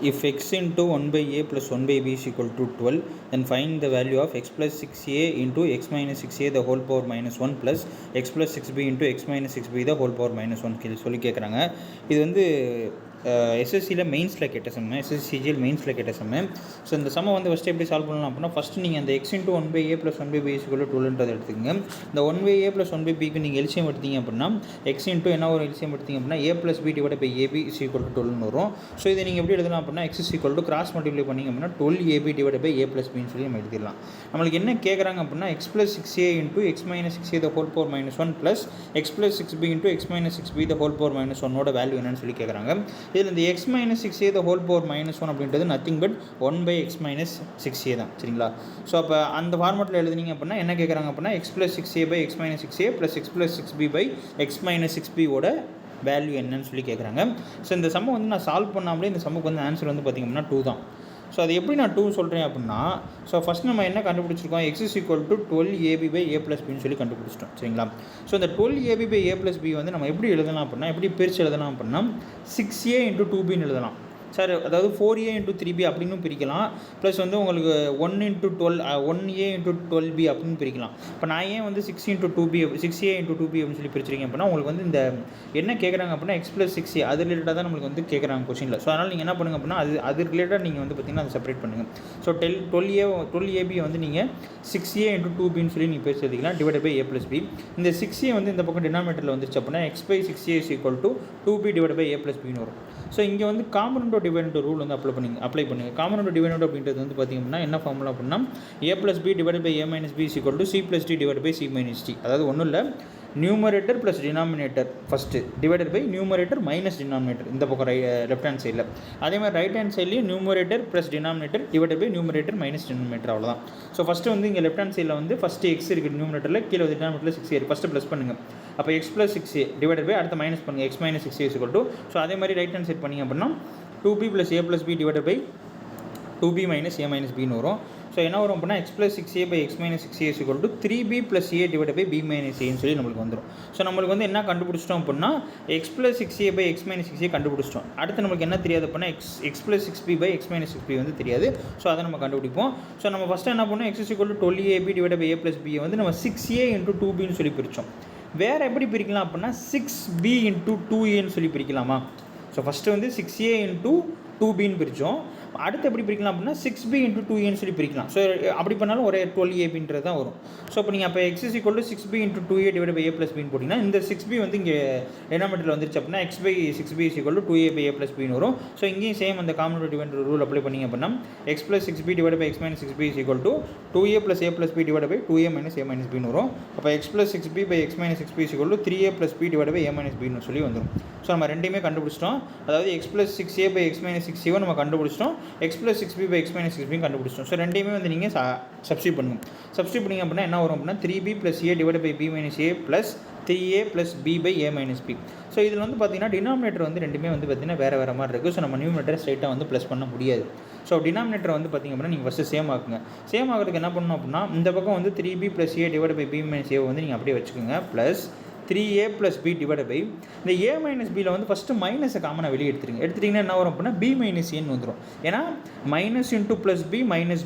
If x into 1 by a plus 1 by b is equal to 12, then find the value of x plus 6a into x minus 6a the whole power minus 1 plus x plus 6b into x minus 6b the whole power minus 1 சொல்லி கேட்குறாங்க. இது வந்து எஸ்எஸ்சியில் மெயின்ஸில் கேட்ட சம்மு, SSCGL மெயின்ஸில் கேட்ட சம்மு. So இந்த சம்மை வந்து first எப்படி solve பண்ணலாம் அப்படின்னா, ஃபஸ்ட்டு நீங்கள் அந்த X into 1 by a plus 1 by b is equal to 12 எடுத்துக்கங்க. இந்த 1 by a plus 1 by bக்கு நீங்கள் எல்சிஎம் எடுத்தீங்க அப்படின்னா எக்ஸ் இன்ட்டு என்ன ஒரு எல்சிஎம் எடுத்தீங்க அப்படின்னா a plus b divided by ab is equal to 12 வரும். ஸோ இதை நீங்கள் எப்படி எழுதலாம் அப்படின்னா x is equal to cross multiply பண்ணிங்க அப்படின்னா 12ab divided by a plus b சொல்லி நம்ம எழுதிடலாம். நம்மளுக்கு என்ன கேட்குறாங்க அப்படின்னா x plus 6a into x minus 6a the whole power minus 1 plus x plus 6b into x minus 6b the whole power minus 1 ஓட வேல்யூ என்னன்னு சொல்லி கேட்குறாங்க. இதில் இந்த x minus 6a the whole power minus 1 அப்படின்றது nothing but 1 by x minus 6a தான், சரிங்களா? So அப்போ அந்த ஃபார்மெட்டில் எழுதுனீங்க அப்படின்னா என்ன கேட்குறாங்க அப்படின்னா x plus 6a by x minus 6a plus x plus 6b by x minus 6b ஓட வேல்யூ என்னன்னு சொல்லி கேட்குறாங்க. ஸோ இந்த சம்மை வந்து நான் சால்வ் பண்ணாமலே இந்த சம்முக்கு வந்து ஆன்சர் வந்து பார்த்திங்க அப்படின்னா 2 தான். ஸோ அது எப்படி நான் 2 சொல்கிறேன் அப்படின்னா, ஸோ ஃபஸ்ட் நம்ம என்ன கண்டுபிடிச்சிருக்கோம், x is equal to 12ab by a plus b சொல்லி கண்டுபிடிச்சிட்டோம், சரிங்களா? ஸோ இந்த 12ab by a plus b வந்து நம்ம எப்படி எழுதலாம் அப்படின்னா, எப்படி பிரித்து எழுதலாம் அப்படின்னா 6a into 2b எழுதலாம் சார். அதாவது 4a into 3b அப்படின்னு பிரிக்கலாம். ப்ளஸ் வந்து உங்களுக்கு 1 into 12 1a into 12b அப்படின்னு பிரிக்கலாம். இப்போ நான் ஏன் வந்து 6a into 2b அப்படின்னு சொல்லி பிரிச்சிருக்கேன் அப்படின்னா, உங்களுக்கு வந்து இந்த என்ன கேட்குறாங்க அப்படின்னா x plus 6a அது ரிலேட்டடாக தான் நம்மளுக்கு வந்து கேட்குறாங்க கொஸ்டினில். ஸோ அதனால் நீங்கள் என்ன பண்ணுங்க அப்படின்னா அது ரிலேட்டடாக நீங்கள் வந்து பார்த்திங்கன்னா அதை செப்பரேட் பண்ணுங்கள். ஸோ 12ab வந்து நீங்கள் 6a into 2bன்னு சொல்லி நீங்கள் பிரித்து எழுதிக்கலாம் divide by a plus b. இந்த 6a வந்து இந்த பக்கம் டினாமினேட்டரில் வந்துருச்சு அப்படின்னா x by 6a is equal to 2b divided by a plus bன்னு வரும். ஸோ இங்கே வந்து காமன் டிவைடட் ரூல் வந்து அப்ளை பண்ணுங்கள். காமன் டிவைடட் அப்படின்றது வந்து பார்த்திங்கன்னா என்ன ஃபார்முலா அப்படின்னா a plus b divided by a minus b is equal to c plus d divided by c minus d. அதாவது ஒன்றும் இல்லை, numerator plus denominator first divided by numerator minus denominator இந்த பக்கம் லெஃப்ட் ஹேண்ட் சைடில். அதே மாதிரி right hand சைட்லேயும் numerator plus denominator divided by numerator minus denominator, அவ்வளோதான். ஸோ ஃபஸ்ட்டு வந்து இங்கே லெஃப்ட் ஹேண்ட் சைடில் வந்து ஃபஸ்ட்டு எக்ஸ் இருக்குது நியூமரேட்டரில், கீழே வந்து டினாமினேட்டரில் 6a இருக்குது. ஃபஸ்ட்டு ப்ளஸ் பண்ணுங்கள். அப்போ x plus 6a divided by அடுத்த மைனஸ் பண்ணுங்கள் x minus 6a is equal to. So அதே மாதிரி ரைட் ஹேண்ட் சைட் பண்ணிங்க அப்படின்னா 2b plus a plus b divided by 2b minus a minus bன்னு வரும். ஸோ என்ன வரும் அப்படின்னா x plus 6a by x minus 6a is equal to 3b plus a divided by b minus a சொல்லி நம்மளுக்கு வந்துடும். ஸோ நம்மளுக்கு வந்து என்ன கண்டுபிடிச்சிட்டோம் அப்படின்னா x plus 6a by x minus 6a கண்டுபிடிச்சிட்டோம். அடுத்து நம்மளுக்கு என்ன தெரியாது அப்படின்னா x plus 6b by x minus 6b வந்து தெரியாது. ஸோ அதை நம்ம கண்டுபிடிப்போம். ஸோ நம்ம ஃபஸ்ட்டு என்ன பண்ணோம், x is equal to 12ab divided by a plus b வந்து நம்ம 6a into 2bன்னு சொல்லி பிரித்தோம். வேறு எப்படி பிரிக்கலாம் அப்படின்னா 6b into 2aன்னு சொல்லி பிரிக்கலாமா? ஸோ ஃபஸ்ட்டு வந்து 6a into 2bன்னு பிரித்தோம். அடுத்து எப்படி பிரிக்கலாம் அப்படின்னா 6b into 2aன்னு சொல்லி பிரிக்கலாம். ஸோ அப்படி பண்ணாலும் ஒரே 12abன்றது தான் வரும். ஸோ இப்போ நீங்கள் அப்போ x is equal to 6b into 2a divided by a plus bன்னு போட்டிங்கன்னா இந்த 6b வந்து இங்கே டினாமினேட்டரில் வந்துருச்சு அப்படின்னா x by 6b is equal to 2a by a plus bன்னு வரும். ஸோ இங்கேயும் சேம் அந்த காமன் டிவைடட் ரூல் அப்ளை பண்ணிங்க அப்படின்னா x plus 6b divided by x minus 6b is equal to 2a plus a plus b divided by 2a minus a minus bன்னு வரும். அப்போ x plus 6b by x minus 6b is equal to 3a plus b divided by a minus bன்னு சொல்லி வந்துடும். So நம்ம ரெண்டையுமே கண்டுபிடிச்சிட்டோம். அதாவது x plus 6a by x minus 6a நம்ம கண்டுபிடிச்சிட்டோம், x plus 6b by x minus 6b கண்டுபிடிச்சிட்டோம். So ரெண்டையுமே வந்து நீங்கள் சப்ஸ்டியூட் பண்ணுங்க. சப்ஸ்டியூட் பண்ணிங்க அப்படின்னா என்ன வரும் அப்படின்னா 3b plus a divided by b minus a plus 3a plus b by a minus b. So இதில் வந்து பார்த்திங்கன்னா டினாமினேட்டர் வந்து ரெண்டுமே வந்து பார்த்திங்கன்னா வேறு மாதிரி இருக்குது. ஸோ நம்ம நியூமரேட்டர் ஸ்ட்ரைட்டாக வந்து ப்ளஸ் பண்ண முடியாது. ஸோ டினாமினேட்டர் வந்து பார்த்திங்க அப்படின்னா நீங்கள் ஃபஸ்ட்டு சேம் ஆக்குங்க. சேம் ஆகிறதுக்கு என்ன பண்ணணும் அப்படின்னா இந்த பக்கம் வந்து 3b plus a divided by b minus a வந்து நீங்கள் அப்படியே வச்சுக்கோங்க, plus 3a plus b divided by இந்த a minus bயில் வந்து ஃபஸ்ட்டு மைனஸை காமனாக வெளியே எடுத்துட்டிங்கன்னா என்ன வரும் அப்படின்னா b minus aன்னு வந்துடும். ஏன்னா minus into plus b minus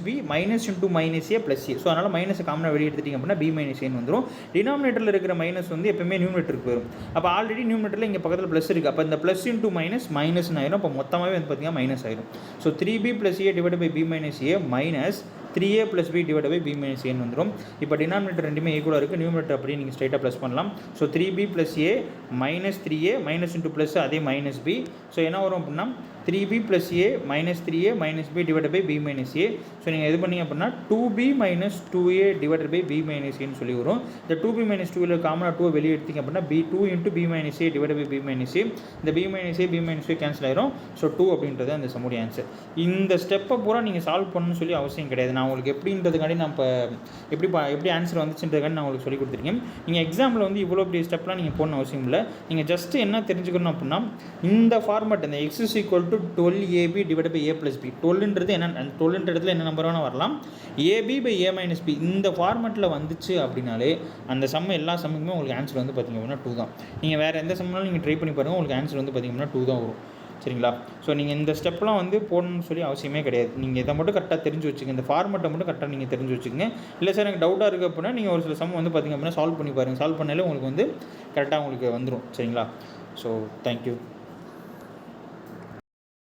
into minus a plus a. So அதனால் மைனஸை காமனாக வெளியே எடுத்துட்டிங்க அப்படின்னா b minus aன்னு வந்துடும். டினாமினேட்டரில் இருக்கிற மைனஸ் வந்து எப்பவுமே நியூமரேட்டருக்கு போயிடும். அப்போ ஆல்ரெடி நியூமரேட்டரில் இங்கே பக்கத்தில் ப்ளஸ் இருக்குது. அப்போ இந்த ப்ளஸ் இன்ட்டு மைனஸ்னு ஆயிரும். அப்போ மொத்தமாகவே வந்து பார்த்திங்கன்னா மைனஸ் ஆயிரும். So 3b plus a divided by b minus a minus 3a plus b divided by b minus a வந்துடும். இப்போ டினாமினேட்டர் ரெண்டுமே ஈக்குவலாக இருக்குது. நியூமரேட்டர் அப்படியே நீங்கள் ஸ்ட்ரைட்டாக ப்ளஸ் பண்ணலாம். So 3b plus a minus 3a minus into plus அதே மைனஸ் b. ஸோ என்ன வரும் அப்படின்னா 3b plus a minus 3a minus b divided by b minus a. So நீங்கள் எது பண்ணிங்க அப்படின்னா 2b minus 2a divided by b minus a ன்னு சொல்லி வரும். இந்த 2b minus 2 காமனாக 2 வெளியே எடுத்திங்க அப்படின்னா b2 into b minus a divided by b minus a. இந்த b minus a கேன்சல் ஆயிரும். ஸோ 2 அப்படின்றது அந்த சம்முடைய ஆன்சர். இந்த ஸ்டெப்பை பூரா நீங்கள் சால்வ் பண்ணணும்னு சொல்லி அவசியம் கிடையாது. நான் உங்களுக்கு எப்படின்றதுக்காண்டி நான் இப்போ எப்படி ஆன்சர் வந்துச்சுன்றதுக்காண்டி நான் உங்களுக்கு சொல்லி கொடுத்துருக்கேன். நீங்கள் எக்ஸாமில் வந்து இவ்வளோ பெரிய ஸ்டெப்லாம் நீங்கள் போடணும் அவசியம் இல்லை. நீங்கள் ஜஸ்ட்டு என்ன தெரிஞ்சுக்கணும் அப்படின்னா இந்த ஃபார்மேட் இந்த x is equal to 12ab divided by a plus b. 12ன்றது என்ன, 12ன்ற இடத்துல என்ன நம்பர் வேணால் வரலாம், ab by a minus b இந்த ஃபார்மேட்டில் வந்துச்சு அப்படின்னாலே அந்த சம் எல்லா சம்முக்குமே உங்களுக்கு ஆன்சர் வந்து பார்த்திங்க அப்படின்னா 2 தான். நீங்கள் வேறு எந்த சம்னாலும் நீங்கள் ட்ரை பண்ணி பாருங்கள், உங்களுக்கு ஆன்சர் வந்து பார்த்திங்க அப்படின்னா 2 தான் வரும். சரிங்களா. ஸோ நீங்கள் இந்த ஸ்டெப்லாம் வந்து போடணும்னு சொல்லி அவசியமே கிடையாது. நீங்கள் இதை மட்டும் கரெக்டாக தெரிஞ்சு வச்சுக்கங்க, இந்த ஃபார்மெட்டை மட்டும் கரெக்டாக நீங்கள் தெரிஞ்சு வச்சுக்கங்க. இல்லை சார் எனக்கு டவுட்டாக இருக்குது அப்படின்னா நீங்கள் ஒரு சில சம் வந்து பார்த்திங்க அப்படின்னா சால்வ் பண்ணி பாருங்கள். சால்வ் பண்ணாலே உங்களுக்கு வந்து கரெக்டாக உங்களுக்கு வந்துடும். சரிங்களா. So thank you.